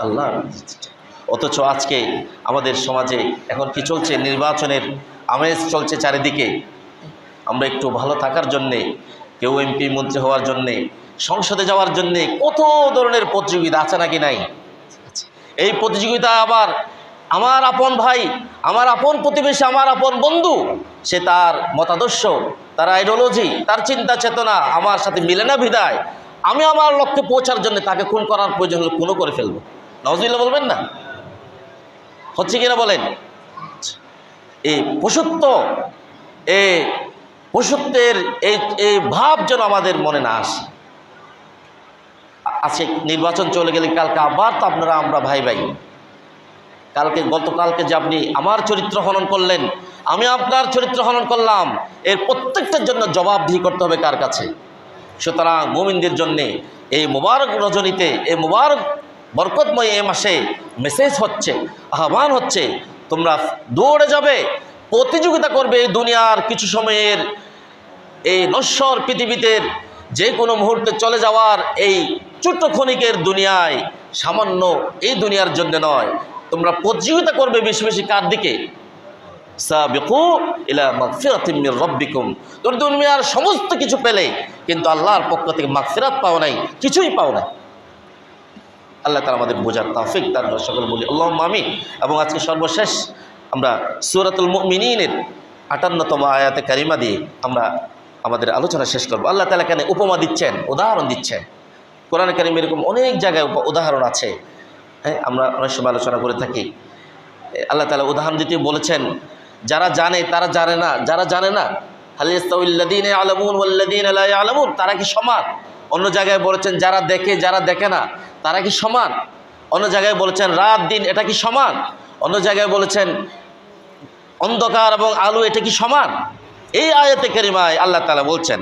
আল্লাহ। অথচ আজকে আমাদের সমাজে এখন কি চলছে, নির্বাচনের আমেজ চলছে চারিদিকে। আমরা একটু ভালো থাকার জন্যে, কেউ এমপি মন্ত্রী হওয়ার জন্যে, সংসদে যাওয়ার জন্যে কত ধরনের প্রতিযোগিতা আছে নাকি নাই? এই প্রতিযোগিতা আবার আমার আপন ভাই, আমার আপন প্রতিবেশী, আমার আপন বন্ধু, সে তার মতাদর্শ, তার আইডিওলজি, তার চিন্তা চেতনা আমার সাথে মিলে না বিধায় আমি আমার লক্ষ্যে পৌঁছার জন্য তাকে খুন করার প্রয়োজন হলে খুনও করে ফেলবো। নাউজুবিল্লাহ বলবেন না? হচ্ছে কিনা বলেন? এই পশুত্বের এই ভাব যেন আমাদের মনে না আসে। আজকে নির্বাচন চলে গেলে কালকে আবার তো আমরা ভাই ভাই। গতকালকে যে আপনি আমার চরিত্র হনন করলেন, আমি আপনার চরিত্র হনন করলাম, এর প্রত্যেকটার জন্য জবাবদিহি করতে হবে কার কাছে? সুতরাং মুমিনদের জন্যে এই মুবারক রজনীতে, এই মুবারক বরকতময় এই মাসে মেসেজ হচ্ছে, আহ্বান হচ্ছে, তোমরা দৌড়ে যাবে, প্রতিযোগিতা করবে এই দুনিয়ার কিছু সময়ের, এই নশ্বর পৃথিবীতে যে কোনো মুহূর্তে চলে যাওয়ার এই ছোট্ট ক্ষণিকের দুনিয়ায়, সামান্য এই দুনিয়ার জন্য নয়। তোমরা প্রতিযোগিতা করবে বেশি বেশি কার দিকে? সাবিকু ইলা মাগফিরাতিম মির রাব্বিকুম। তোমরা দুনিয়ার সমস্ত কিছু পেলে কিন্তু আল্লাহর পক্ষ থেকে মাগফিরাত পাও নাই, কিছুই পাও না। আল্লাহ তাআলা আমাদের বোঝার তৌফিক দান করুন, সকল বলি আল্লাহুম্মা আমিন। এবং আজকে সর্বশেষ আমরা সূরাতুল মুমিনিনের ৫৮তম আয়াতে কারিমা দিয়ে আমরা আমাদের আলোচনা শেষ করব। আল্লাহ তাআলা এখানে উপমা দিচ্ছেন, উদাহরণ দিচ্ছেন। কোরআনে কারিমে এরকম অনেক জায়গায় উদাহরণ আছে। হ্যাঁ, আমরা অনেক সময় আলোচনা করে থাকি। আল্লাহ তাআলা উদাহরণ দিতে বলেছেন, যারা জানে তারা জানে না, যারা জানে না, হাল ইয়াস্তাউল্লাযীনা ইয়ালামুন ওয়াল্লাযীনা লা ইয়ালামুন, তারা কি সমান? অন্য জায়গায় বলেছেন যারা দেখে যারা দেখে না তারা কি সমান? অন্য জায়গায় বলেছেন রাত দিন এটা কি সমান? অন্য জায়গায় বলেছেন অন্ধকার এবং আলো এটা কি সমান? এই আয়াতে কারিমায় আল্লাহ তাআলা বলছেন